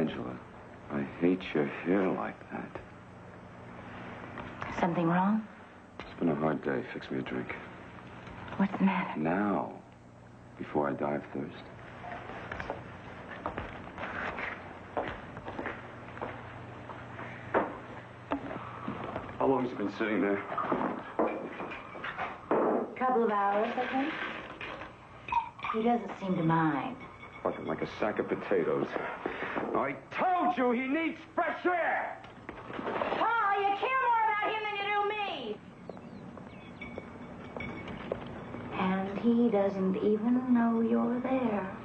Angela, I hate your hair like that. Something wrong? It's been a hard day. Fix me a drink. What's the matter? Now, before I die of thirst. How long has he been sitting there? Couple of hours, I think. He doesn't seem to mind. Fucking like a sack of potatoes. I told you he needs fresh air! Paul, you care more about him than you do me! And he doesn't even know you're there.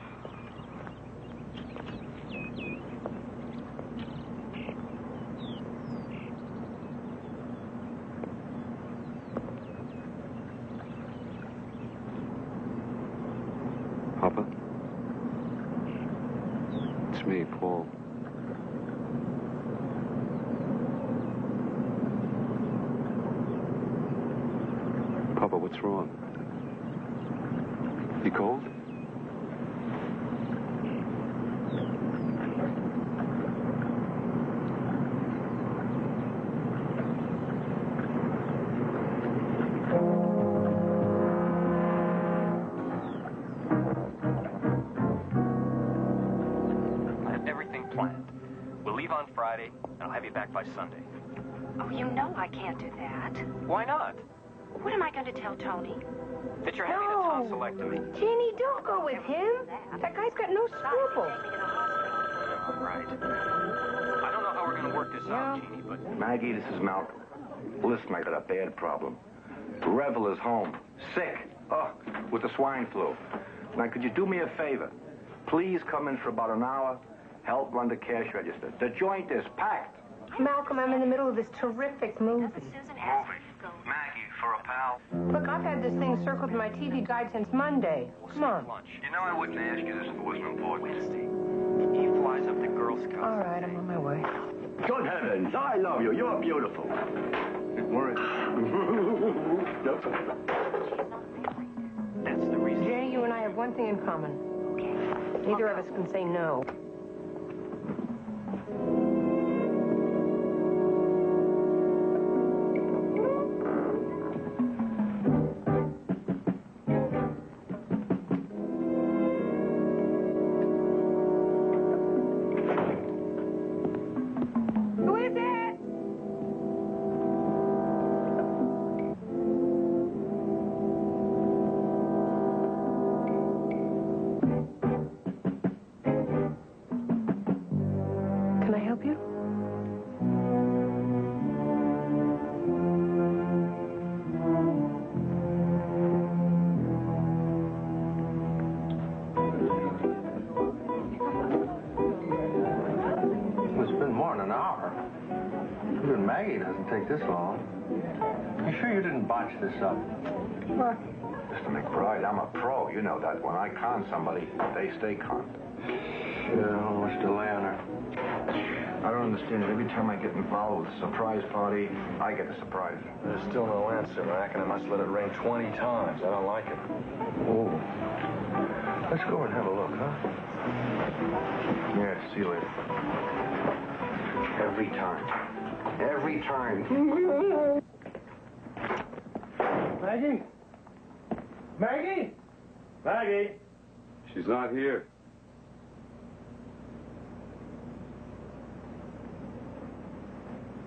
Papa? It's me, Paul. Papa, what's wrong? You cold? Friday, and I'll have you back by Sunday. Oh, you know I can't do that. Why not? What am I going to tell Tony? That you're having a tonsillectomy. Jeannie, don't go with him. That guy's got no scruples. All right. I don't know how we're going to work this out, Jeannie, but... Maggie, this is Malcolm. Listen, I got a bad problem. Revel is home, sick, with the swine flu. Now, could you do me a favor? Please come in for about an hour. Help run the cash register. The joint is packed. Malcolm, I'm in the middle of this terrific movie. Maggie, for a pal. Look, I've had this thing circled in my TV guide since Monday. Come on. Lunch. You know I wouldn't ask you this if it wasn't important. He flies up to Girl Scouts. All right, I'm on my way. Good heavens, I love you. You're beautiful. Worried. That's the reason. Jay, you and I have one thing in common. Neither of us can say no. Take this long. You sure you didn't botch this up? What? Mr. McBride, I'm a pro. You know that. When I con somebody, they stay con. Yeah, what's the lay on her? I don't understand it. Every time I get involved with a surprise party, I get the surprise. There's still no answer. I reckon I must let it rain 20 times. I don't like it. Oh. Let's go and have a look, huh? Yeah, see you later. Every time. Every time. Maggie? Maggie? Maggie? She's not here.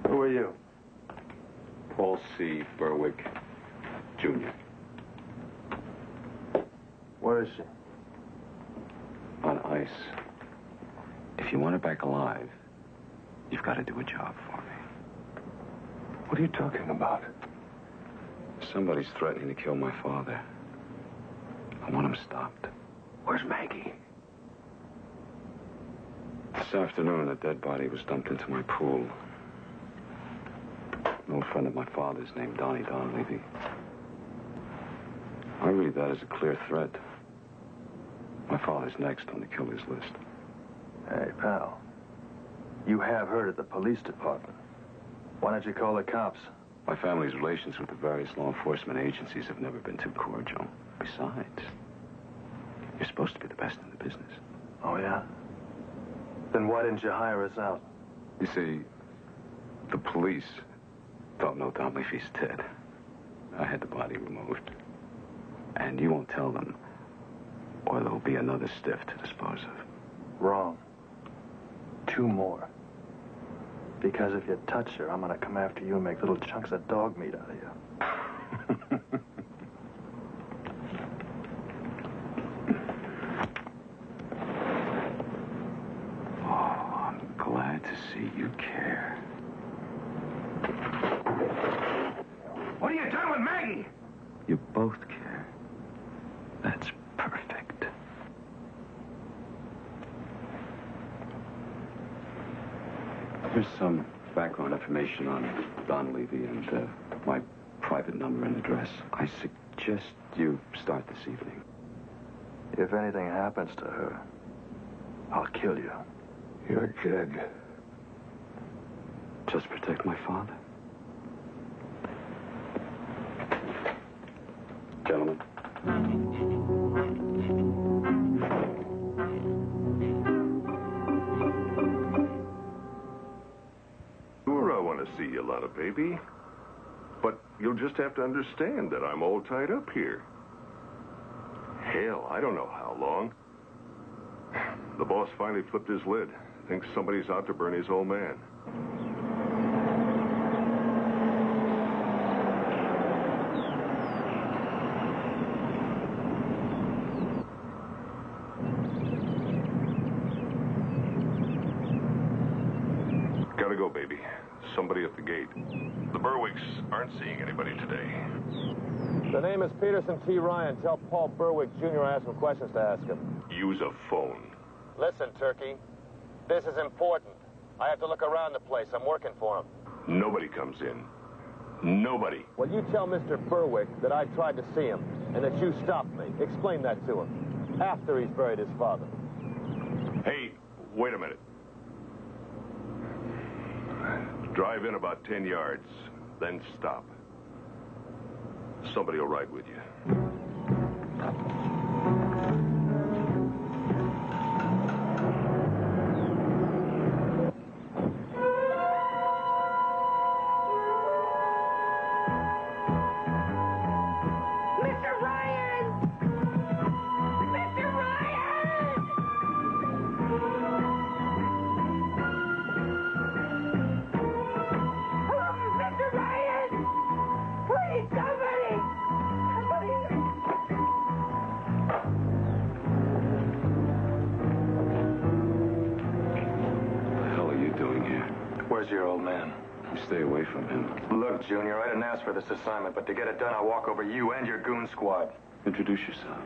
Who are you? Paul C. Berwick, Jr. Where is she? On ice. If you want her back alive, you've got to do a job for me. What are you talking about? Somebody's threatening to kill my father. I want him stopped. Where's Maggie? This afternoon, a dead body was dumped into my pool. An old friend of my father's named Donnie Donlevy. I read that as a clear threat. My father's next on the killer's list. Hey, pal. You have heard at the police department. Why don't you call the cops? My family's relations with the various law enforcement agencies have never been too cordial. Besides, you're supposed to be the best in the business. Oh, yeah? Then why didn't you hire us out? You see, the police don't know Don Leafy's dead. I had the body removed. And you won't tell them, or there'll be another stiff to dispose of. Wrong. 2 more. Because if you touch her, I'm gonna come after you and make little chunks of dog meat out of you. Glad to see you care. What are you doing with Maggie? You both care. That's perfect. Here's some background information on Don Levy and my private number and address. I suggest you start this evening. If anything happens to her, I'll kill you. You're dead. Just protect my father. Gentlemen. Sure, I want to see you, Lana, baby. But you'll just have to understand that I'm all tied up here. Hell, I don't know how long. The boss finally flipped his lid. Thinks somebody's out to burn his old man. Gotta go, baby. Somebody at the gate. The Berwicks aren't seeing anybody today. The name is Peterson T. Ryan. Tell Paul Berwick Jr. I have some questions to ask him. Use a phone. Listen, Turkey. This is important. I have to look around the place. I'm working for him. Nobody comes in. Nobody. Well, you tell Mr. Berwick that I tried to see him and that you stopped me. Explain that to him. After he's buried his father. Hey, wait a minute. Drive in about 10 yards, then stop. Somebody will ride with you. Mr. Ryan! Mr. Ryan! Mr. Ryan! Please, somebody! What the hell are you doing here? Where's your old man? You stay away from him. Look, Junior, I didn't ask for this assignment, but to get it done, I'll walk over you and your goon squad. Introduce yourself.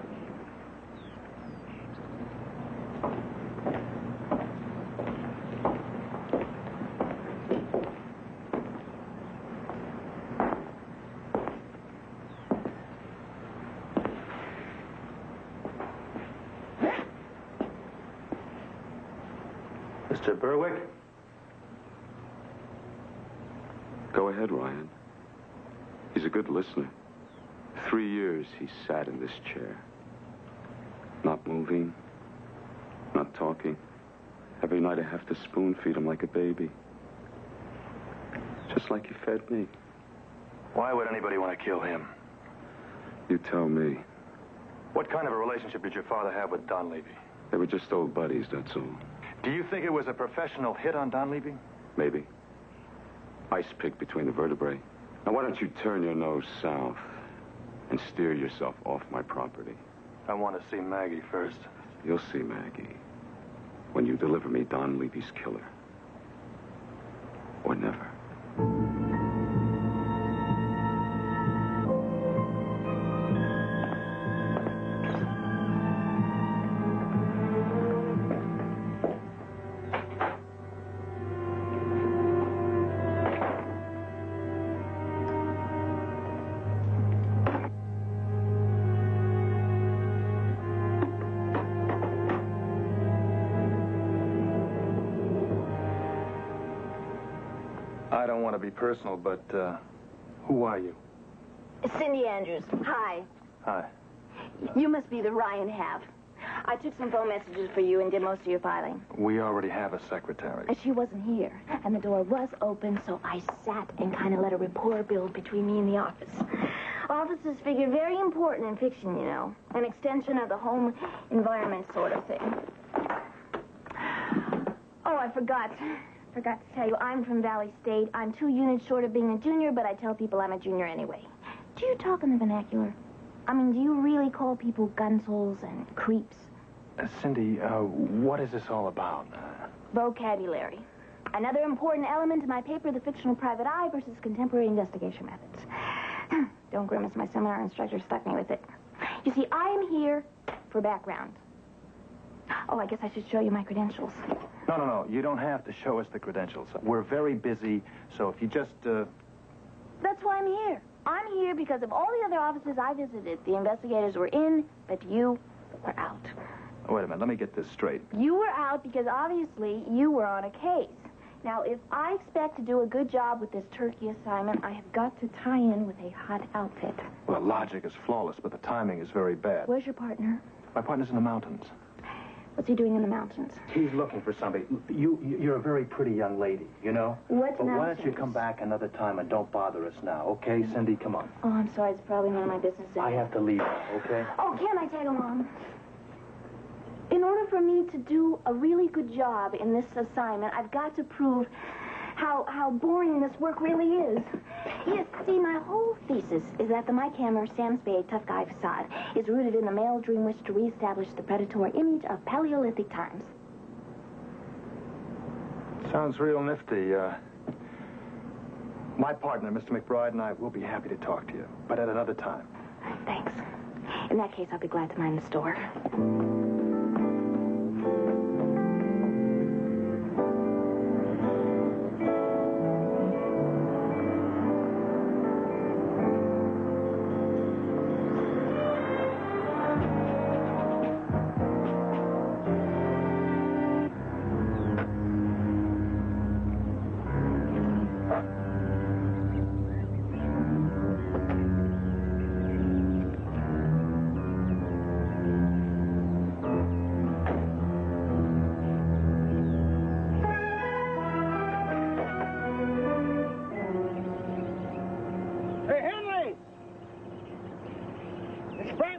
Mr. Berwick? Go ahead, Ryan. He's a good listener. 3 years he sat in this chair. Not moving, not talking. Every night I have to spoon feed him like a baby. Just like you fed me. Why would anybody want to kill him? You tell me. What kind of a relationship did your father have with Don Levy? They were just old buddies, that's all. Do you think it was a professional hit on Don Levy? Maybe. Ice pick between the vertebrae. Now, why don't you turn your nose south and steer yourself off my property? I want to see Maggie first. You'll see Maggie when you deliver me Don Levy's killer. Or never. I don't want to be personal, but, who are you? Cindy Andrews. Hi. Hi. You must be the Ryan half. I took some phone messages for you and did most of your filing. We already have a secretary. And she wasn't here, and the door was open, so I sat and kind of let a rapport build between me and the office. Offices figure very important in fiction, you know. An extension of the home environment sort of thing. Oh, I forgot to tell you, I'm from Valley State. I'm 2 units short of being a junior, but I tell people I'm a junior anyway. Do you talk in the vernacular? I mean, do you really call people gunsoles and creeps? Cindy, what is this all about? Vocabulary. Another important element in my paper, The Fictional Private Eye versus Contemporary Investigation Methods. Don't grimace, my seminar instructor stuck me with it. You see, I am here for background. Oh, I guess I should show you my credentials. No. You don't have to show us the credentials. We're very busy, so if you just, That's why I'm here. I'm here because of all the other offices I visited. The investigators were in, but you were out. Wait a minute, let me get this straight. You were out because obviously you were on a case. Now, if I expect to do a good job with this turkey assignment, I have got to tie in with a hot outfit. Well, logic is flawless, but the timing is very bad. Where's your partner? My partner's in the mountains. What's he doing in the mountains? He's looking for somebody. You're a very pretty young lady, you know? What But why mountains? don't you come back another time and don't bother us now, okay, Cindy? Come on. Oh, I'm sorry. It's probably none of my business. I have to leave now, okay? Oh, can I tag along? In order for me to do a really good job in this assignment, I've got to prove how boring this work really is. Yes, see, my whole thesis is that the Mike Hammer, Sam Spade, tough guy facade is rooted in the male dream wish to reestablish the predatory image of Paleolithic times. Sounds real nifty. My partner, Mr. McBride, and I will be happy to talk to you, but at another time. Thanks. In that case, I'll be glad to mind the store.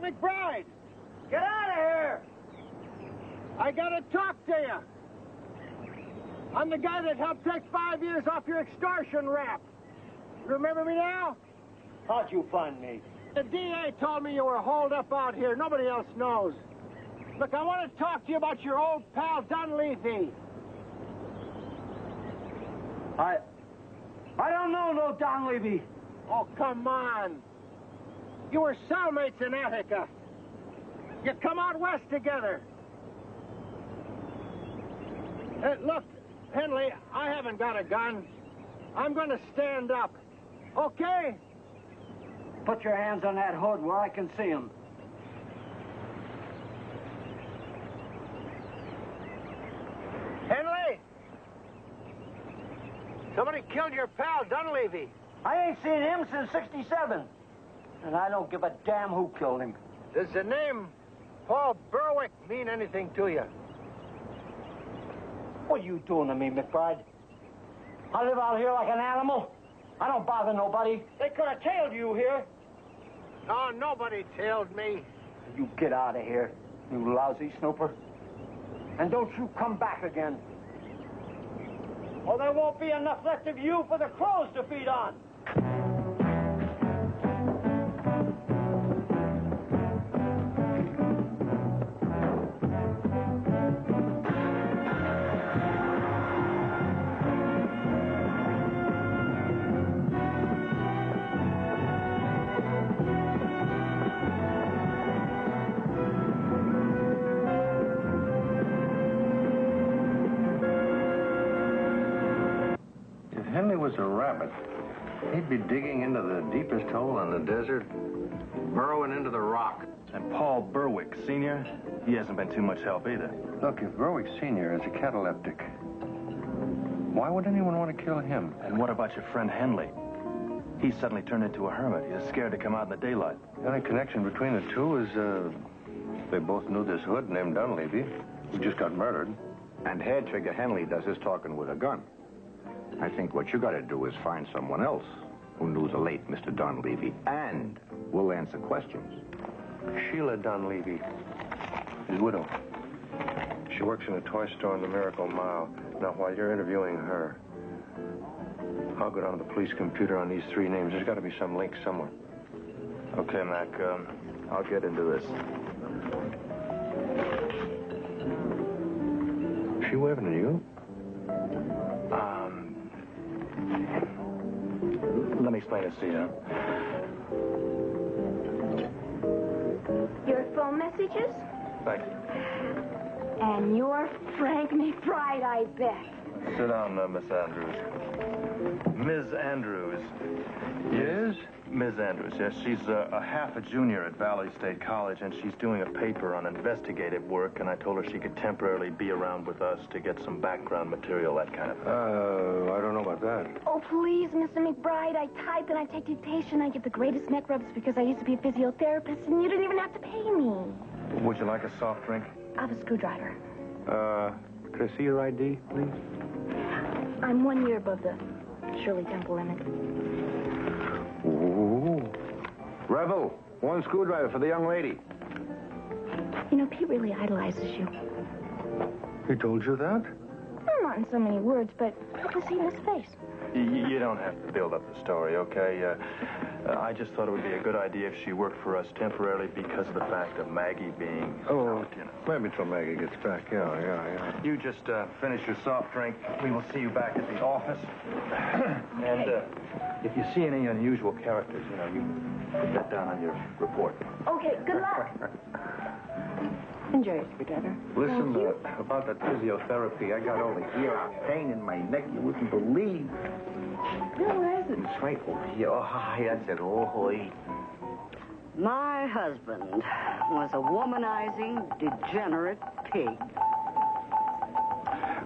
McBride! Get out of here! I gotta talk to you. I'm the guy that helped take 5 years off your extortion rap. You remember me now? How'd you find me? The DA told me you were holed up out here. Nobody else knows. Look, I want to talk to you about your old pal, Dunleavy. I don't know no Dunleavy. Oh, come on. You were cellmates in Attica. You come out west together. Look, Henley, I haven't got a gun. I'm going to stand up. Okay? Put your hands on that hood where I can see him. Henley! Somebody killed your pal, Dunleavy. I ain't seen him since '67. And I don't give a damn who killed him. Does the name Paul Berwick mean anything to you? What are you doing to me, McBride? I live out here like an animal. I don't bother nobody. They could have tailed you here. No, nobody tailed me. You get out of here, you lousy snooper. And don't you come back again. Or there won't be enough left of you for the crows to feed on. Henley was a rabbit. He'd be digging into the deepest hole in the desert, burrowing into the rock. And Paul Berwick, Sr., he hasn't been too much help either. Look, if Berwick Sr. is a cataleptic, why would anyone want to kill him? And what about your friend Henley? He suddenly turned into a hermit. He's scared to come out in the daylight. The only connection between the two is They both knew this hood named Dunleavy, who just got murdered. And Head figure Henley does his talking with a gun. I think what you got to do is find someone else who knew the late Mr. Dunleavy and will answer questions. Sheila Dunleavy, his widow. She works in a toy store in the Miracle Mile. Now, while you're interviewing her, I'll go down to the police computer on these three names. There's got to be some link somewhere. Okay, Mac, I'll get into this. She waving at you? Let me explain this to you. Your phone messages? Thank you. And you're Frank McBride, I bet. Sit down, Miss Andrews. Ms. Andrews. Yes? Ms. Andrews, yes. She's a half a junior at Valley State College, and she's doing a paper on investigative work, and I told her she could temporarily be around with us to get some background material, that kind of thing. I don't know about that. Oh, please, Mr. McBride. I type and I take dictation. I get the greatest neck rubs because I used to be a physiotherapist, and you didn't even have to pay me. Would you like a soft drink? I have a screwdriver. Could I see your ID, please? I'm 1 year above the Shirley Temple limit. Ooh. Rebel, one screwdriver for the young lady. You know, Pete really idolizes you. He told you that? Well, not in so many words, but I can see it in his face. You don't have to build up the story, okay? I just thought it would be a good idea if she worked for us temporarily because of the fact of Maggie being... Oh, maybe till Maggie gets back. Yeah. You just finish your soft drink. We will see you back at the office. And if you see any unusual characters, you put that down on your report. Okay, good luck. Enjoy your screwdriver. Listen, about that physiotherapy, I got all the here pain in my neck you wouldn't believe. Where is it? It's right over here. Oh, hi, that's it. Oh, hoy. My husband was a womanizing, degenerate pig.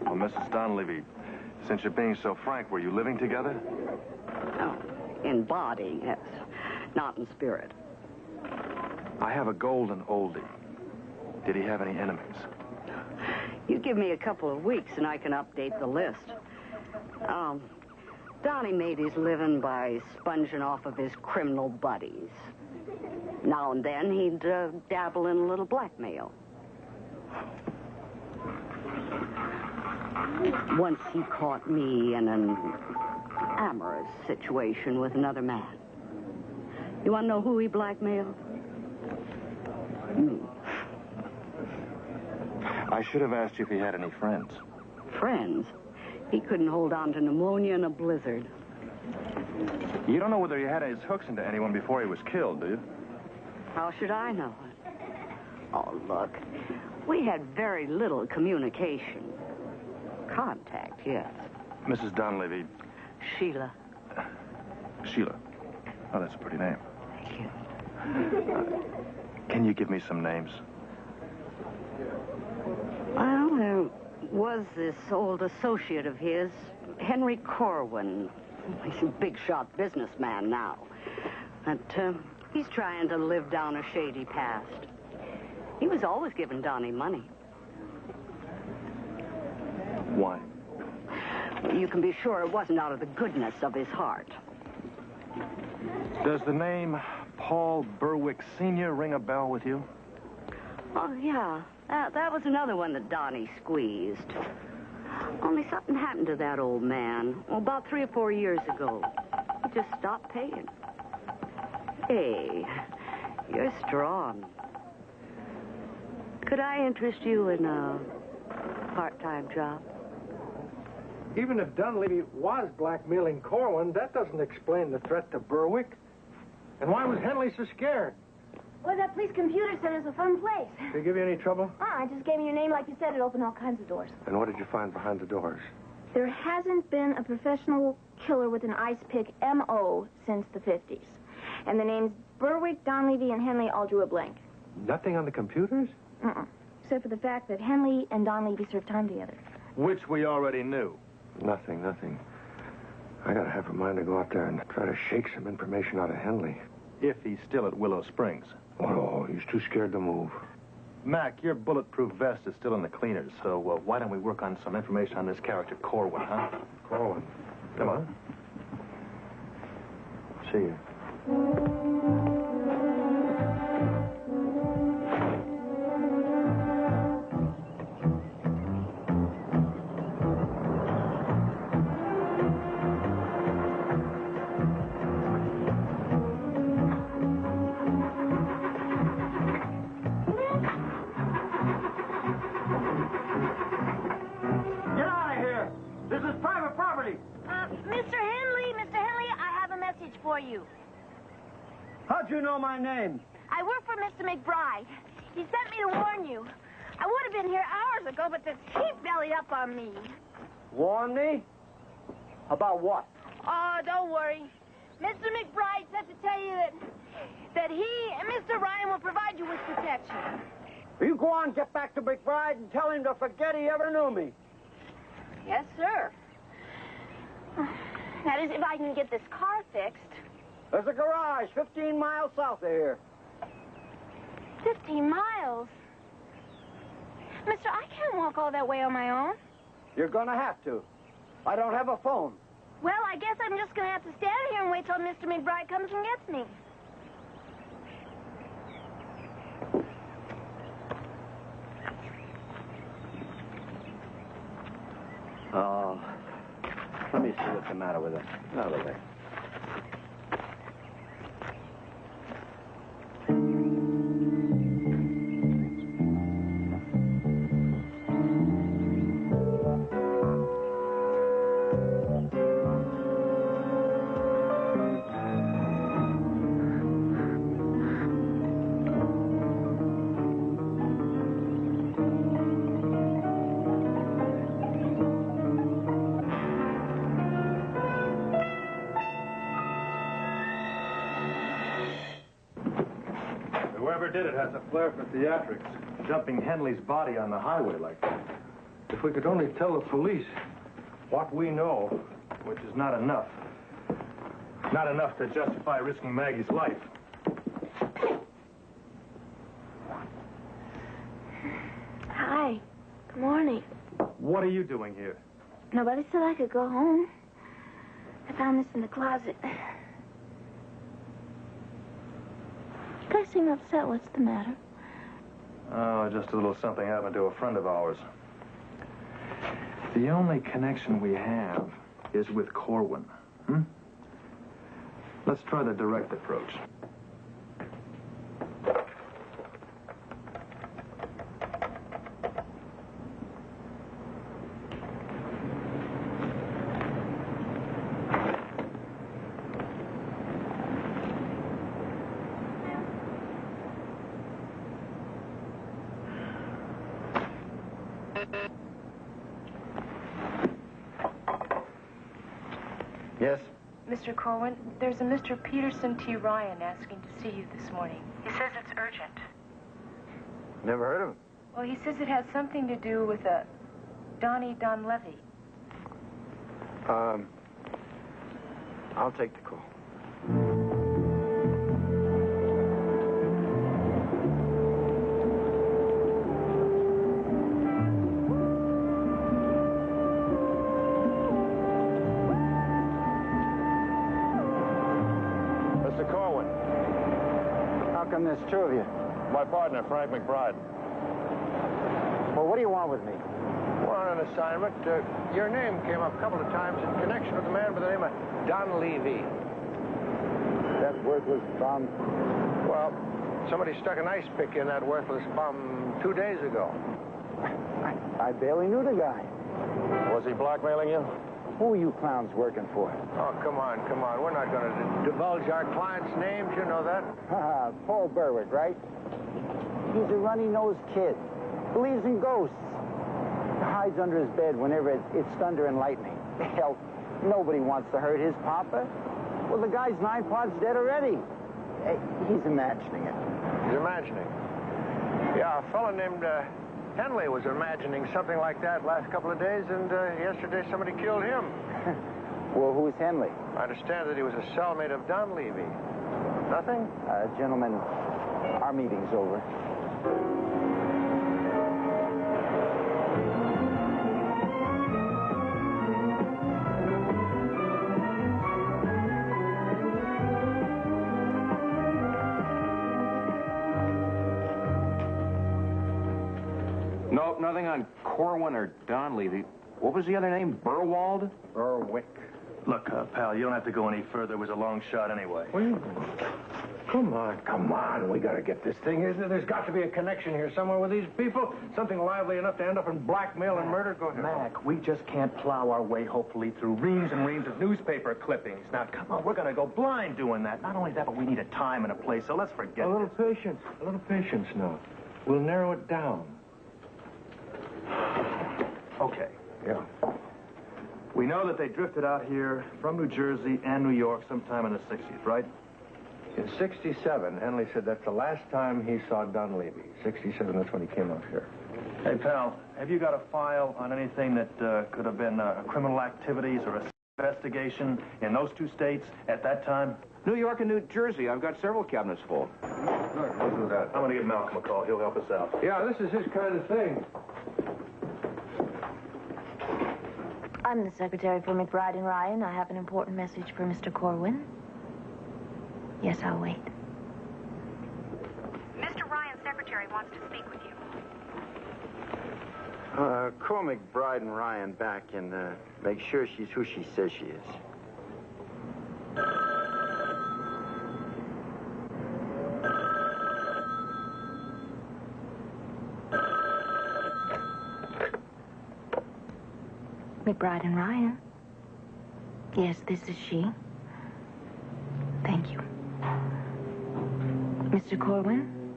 Well, Mrs. Dunleavy, since you're being so frank, were you living together? Oh, in body, yes. Not in spirit. I have a golden oldie. Did he have any enemies? You give me a couple of weeks and I can update the list. Donnie made his living by sponging off of his criminal buddies. Now and then he'd dabble in a little blackmail. Once he caught me in an amorous situation with another man. You want to know who he blackmailed? Me. I should have asked you if he had any friends. Friends? He couldn't hold on to pneumonia in a blizzard. You don't know whether he had his hooks into anyone before he was killed, do you? How should I know it? Oh, look. We had very little communication. Contact, yes. Mrs. Dunleavy. Sheila. Sheila. Oh, that's a pretty name. Thank you. Can you give me some names? Well, there was this old associate of his, Henry Corwin. He's a big-shot businessman now. But he's trying to live down a shady past. He was always giving Donnie money. Why? You can be sure it wasn't out of the goodness of his heart. Does the name Paul Berwick Sr. ring a bell with you? Oh, yeah. That was another one that Donnie squeezed. Only something happened to that old man. Well, about 3 or 4 years ago. He just stopped paying. Hey, you're strong. Could I interest you in a part-time job? Even if Dunleavy was blackmailing Corwin, that doesn't explain the threat to Berwick. And why was Henley so scared? Well, that police computer center's a fun place. Did they give you any trouble? I just gave me your name like you said. It opened all kinds of doors. And what did you find behind the doors? There hasn't been a professional killer with an ice pick M.O. since the 50s. And the names Berwick, Dunleavy, and Henley all drew a blank. Nothing on the computers? Except for the fact that Henley and Dunleavy served time together. Which we already knew. Nothing. I gotta have a mind to go out there and try to shake some information out of Henley. If he's still at Willow Springs. Oh, he's too scared to move. Mac, your bulletproof vest is still in the cleaners, so why don't we work on some information on this character, Corwin, huh? Corwin. Come on. See you. Get out of here! This is private property! Mr. Henley, I have a message for you. How'd you know my name? I work for Mr. McBride. He sent me to warn you. I would have been here hours ago, but this chief bellied up on me. Warn me? About what? Oh, don't worry. Mr. McBride said to tell you that he and Mr. Ryan will provide you with protection. You go on, get back to McBride and tell him to forget he ever knew me. Yes, sir. That is, if I can get this car fixed. There's a garage 15 miles south of here. 15 miles? Mister, I can't walk all that way on my own. You're gonna have to. I don't have a phone. Well, I guess I'm just going to have to stand here and wait till Mr. McBride comes and gets me. Oh, let me see what's the matter with it. Another way. Whoever did it has a flair for theatrics, jumping Henley's body on the highway like that. If we could only tell the police what we know, which is not enough. Not enough to justify risking Maggie's life. Hi. Good morning. What are you doing here? Nobody said I could go home. I found this in the closet. You guys seem upset. What's the matter? Oh, just a little something happened to a friend of ours. The only connection we have is with Corwin. Let's try the direct approach. Yes? Mr. Corwin, there's a Mr. Peterson T. Ryan asking to see you this morning. He says it's urgent. Never heard of him. Well, he says it has something to do with a Donnie Donlevy. I'll take the call. Mr. Corwin. How come there's two of you? My partner, Frank McBride. Well, what do you want with me? We're on an assignment. Your name came up a couple of times in connection with a man by the name of Don Levy. That worthless bum. Well, somebody stuck an ice pick in that worthless bum 2 days ago. I barely knew the guy. Was he blackmailing you? Who are you clowns working for? Oh, come on, come on. We're not going to divulge our clients' names. You know that. Haha, Paul Berwick, right? He's a runny-nosed kid. Believes in ghosts. Hides under his bed whenever it's thunder and lightning. Hell, nobody wants to hurt his papa. Well, the guy's 9 parts dead already. He's imagining it. He's imagining. Yeah, a fellow named Henley was imagining something like that last couple of days, and yesterday somebody killed him. Well, who's Henley? I understand that he was a cellmate of Don Levy. Nothing? Gentlemen, our meeting's over. anything on Corwin or Donlevy. What was the other name? Burwald? Berwick. Look, pal, you don't have to go any further. It was a long shot anyway. Come on. We gotta get this thing. There's got to be a connection here somewhere with these people. Something lively enough to end up in blackmail and murder. Go ahead. Mac, we just can't plow our way, hopefully, through reams and reams of newspaper clippings. Now, come on, we're gonna go blind doing that. Not only that, but we need a time and a place, so let's forget A little patience now. We'll narrow it down. Okay. Yeah. We know that they drifted out here from New Jersey and New York sometime in the 60s, right? In 67, Henley said that's the last time he saw Dunleavy. 67, that's when he came out here. Hey, pal, have you got a file on anything that could have been criminal activities or a investigation in those two states at that time? New York and New Jersey. I've got several cabinets full. Good, we'll do that. I'm going to give Malcolm a call. He'll help us out. Yeah, this is his kind of thing. I'm the secretary for McBride and Ryan. I have an important message for Mr. Corwin. Yes, I'll wait. Mr. Ryan's secretary wants to speak with you. Call McBride and Ryan back and make sure she's who she says she is. McBride and Ryan. Yes, this is she. Thank you. Mr. Corwin,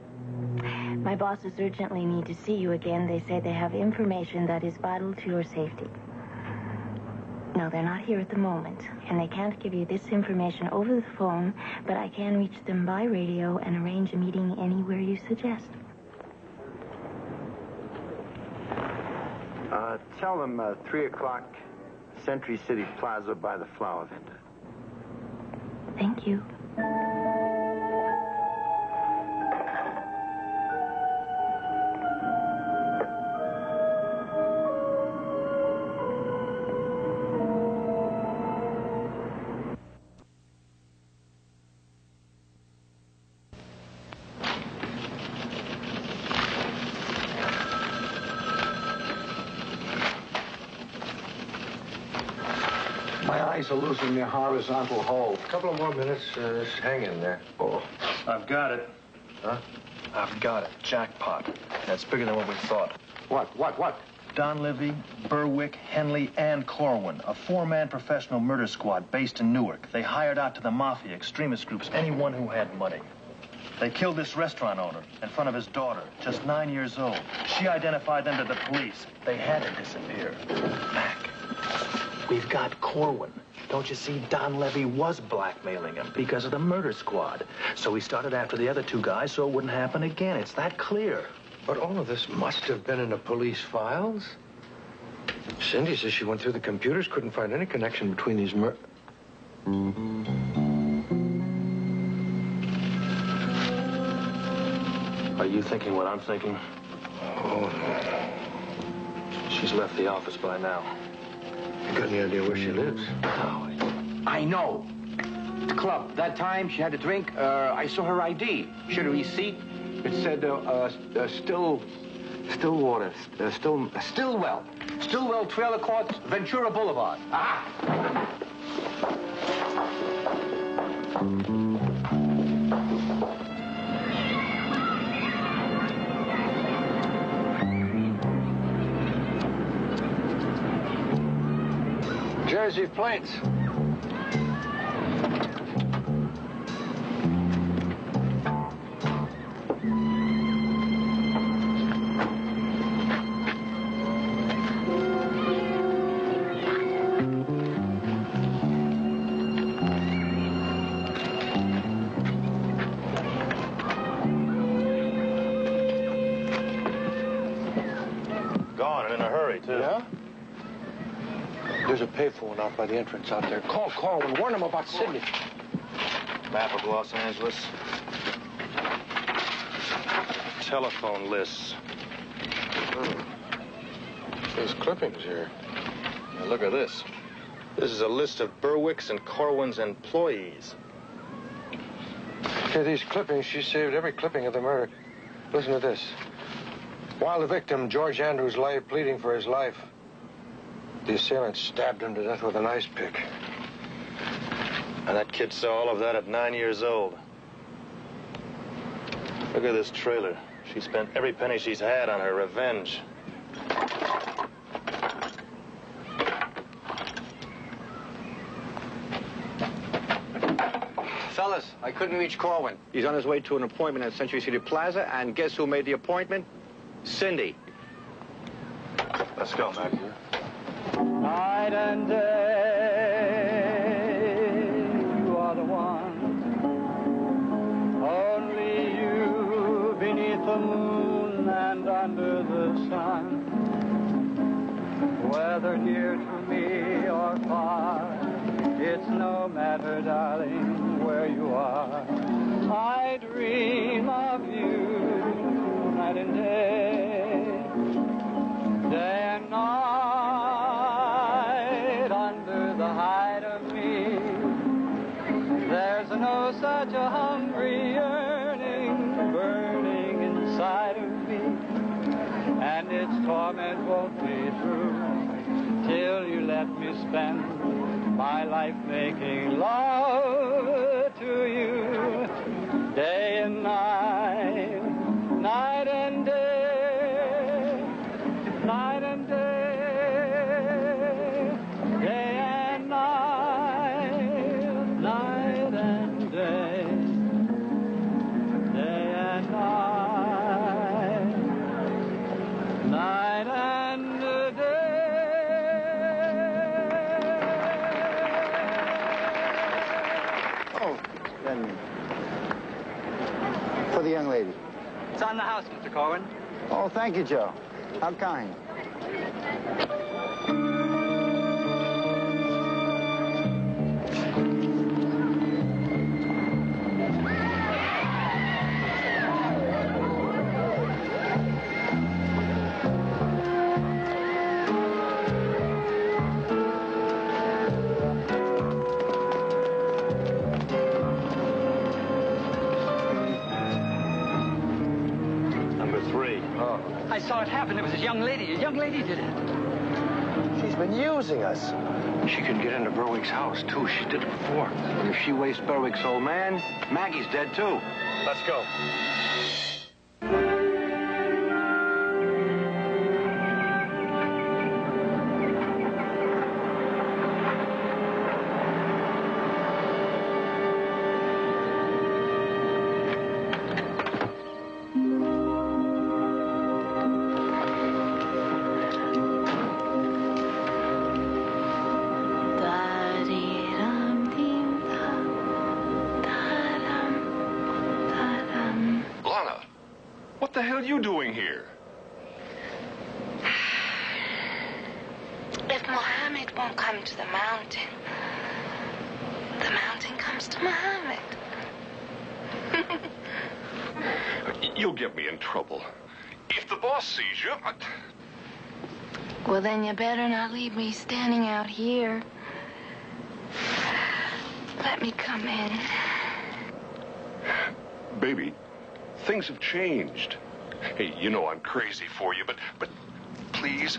my bosses urgently need to see you again. They say they have information that is vital to your safety. No, they're not here at the moment, and they can't give you this information over the phone, but I can reach them by radio and arrange a meeting anywhere you suggest. Tell them 3 o'clock, Century City Plaza by the flower vendor. Thank you. My eyes are losing their horizontal hold. A couple of more minutes, just hang in there. Oh. I've got it. Huh? I've got it. Jackpot. That's bigger than what we thought. What? Donlevy, Berwick, Henley, and Corwin, a 4-man professional murder squad based in Newark. They hired out to the mafia, extremist groups, anyone who had money. They killed this restaurant owner in front of his daughter, just 9 years old. She identified them to the police. They had to disappear. Mac, we've got Corwin. Don't you see, Donlevy was blackmailing him because of the murder squad. So he started after the other two guys so it wouldn't happen again. It's that clear. But all of this must have been in the police files. Cindy says she went through the computers, couldn't find any connection between these Are you thinking what I'm thinking? Oh, no. She's left the office by now. You got any idea where she lives? No. I know. The club. That time she had a drink. I saw her ID. She had a receipt. It said, Stillwell Trailer Court, Ventura Boulevard. Ah! Jersey plates. Gone and in a hurry, too. Yeah? There's a payphone out by the entrance out there. Call Corwin. Warn him about Sydney. Map of Los Angeles. Telephone lists. There's clippings here. Now look at this. This is a list of Berwick's and Corwin's employees. Okay, these clippings, she saved every clipping of the murder. Listen to this. While the victim, George Andrews, lay pleading for his life, the assailant stabbed him to death with an ice pick. And that kid saw all of that at 9 years old. Look at this trailer. She spent every penny she's had on her revenge. Fellas, I couldn't reach Corwin. He's on his way to an appointment at Century City Plaza, and guess who made the appointment? Cindy. Let's go, Mac. Night and day, you are the one. Only you beneath the moon and under the sun. Whether near to me or far, it's no matter, darling, where you are. I dream of you night and day, day and night, under the hide of me. There's no such a hungry yearning burning inside of me, and its torment won't be through till you let me spend my life making love to you, day and night, night and day, night and day, day and night, night and day, day and night, night and day. Then, for the young lady. It's on the house, Mr. Corwin. Oh, thank you, Joe. How kind. I saw it happen. It was a young lady. A young lady did it. She's been using us. She can get into Berwick's house, too. She did it before. And if she wastes Berwick's old man, Maggie's dead, too. Let's go. What the hell are you doing here? If Mohammed won't come to the mountain comes to Mohammed. You'll get me in trouble. If the boss sees you... Well, then you better not leave me standing out here. Let me come in. Baby, things have changed. Hey, you know I'm crazy for you, but please,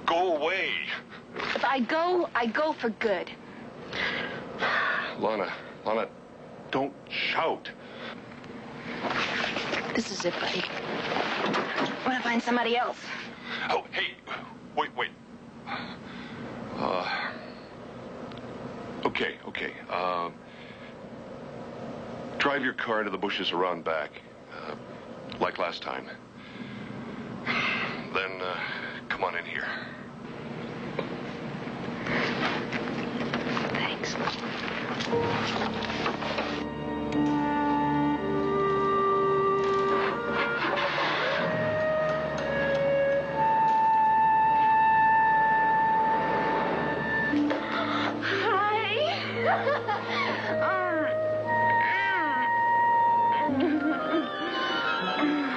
go away. If I go for good. Lana, don't shout. This is it, buddy. I'm gonna find somebody else. Oh, hey, wait. Okay. Drive your car into the bushes around back, like last time. Then, come on in here. Thanks.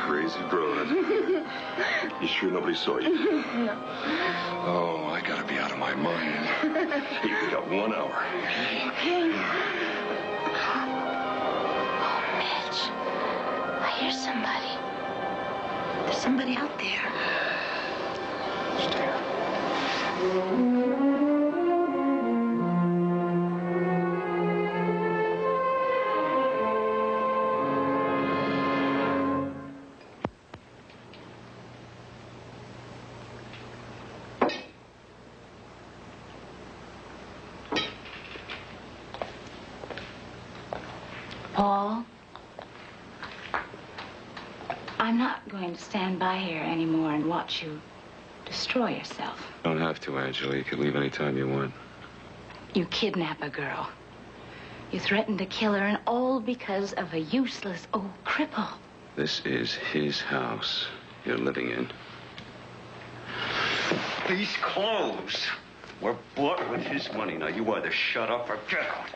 Crazy broad. You sure nobody saw you? No. Oh, I gotta be out of my mind. Hey, we got 1 hour. Okay. Oh, Mitch. I hear somebody. There's somebody out there. Paul, I'm not going to stand by here anymore and watch you destroy yourself. You don't have to, Angela. You can leave anytime you want. You kidnap a girl. You threaten to kill her, and all because of a useless old cripple. This is his house you're living in. These clothes were bought with his money. Now, you either shut up or get out.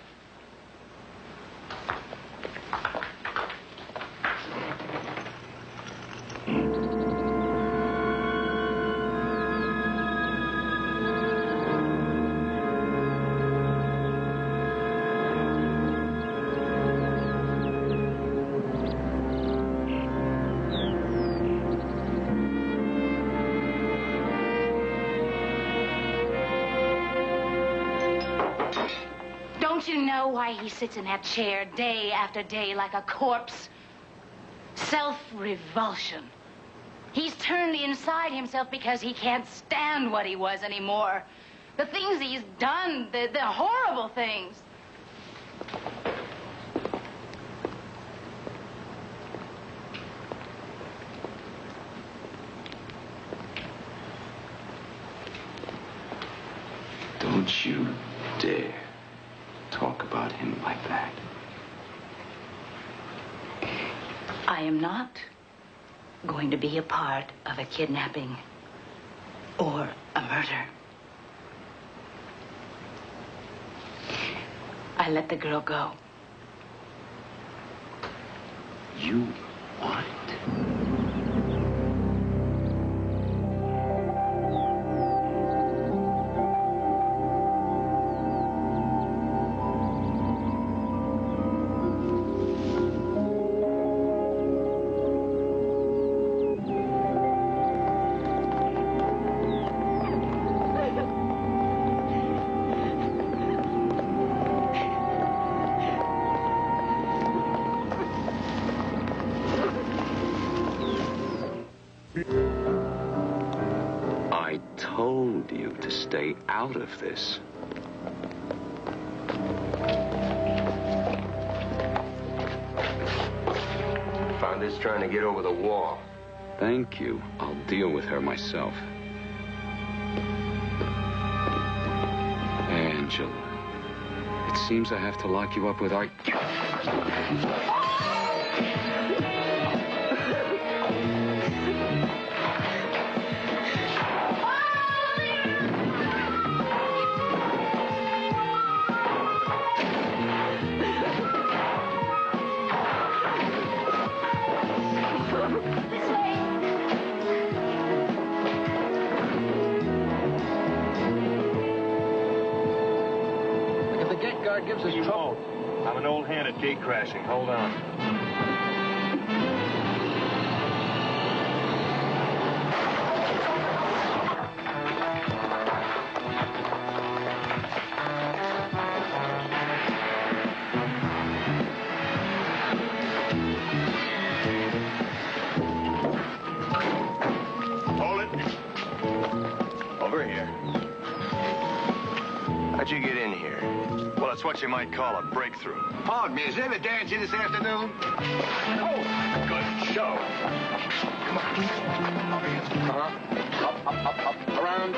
Don't you know why he sits in that chair day after day like a corpse? Self-revulsion. He's turned inside himself because he can't stand what he was anymore. The things he's done, the horrible things. Don't you dare talk about him like that. I am not going to be a part of a kidnapping or a murder. I let the girl go. You what? I told you to stay out of this. Found this trying to get over the wall. Thank you. I'll deal with her myself. Angela, it seems I have to lock you up with our... If the gate guard gives us trouble... I'm an old hand at gate crashing. Hold on. Hold it. Over here. How'd you get in here? Well, it's what you might call a breakthrough. Pardon me, is there a dance here this afternoon? Oh, good show. Come on. Up, around.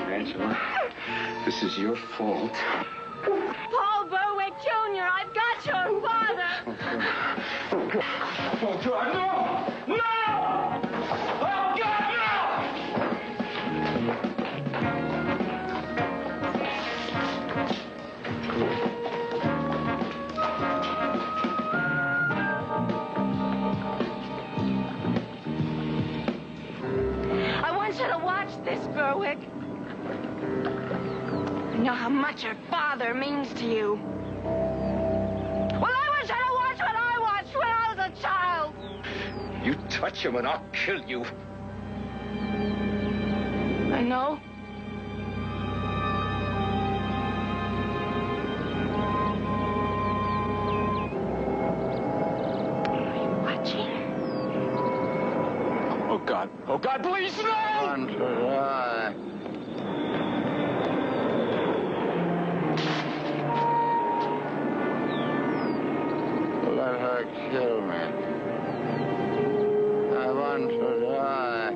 Angela, this is your fault. Paul Berwick Jr., I've got your father. Oh, God, no! No! Oh, God, no! know how much your father means to you. Well, I wish I'd watched what I watched when I was a child. You touch him and I'll kill you. I know. Are you watching? Oh, God. Oh, God, please, no! Want to die. Let her kill me. I want to die.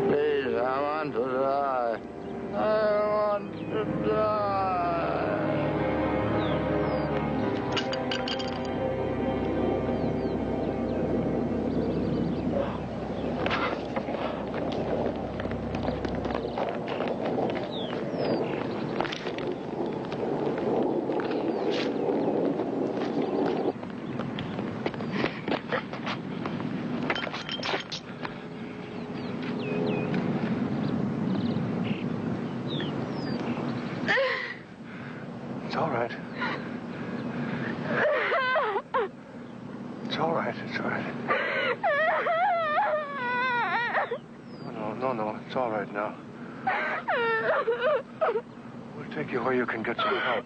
Please, I want to die. I want to die. It's all right. It's all right. It's all right. No. It's all right now. We'll take you where you can get some help.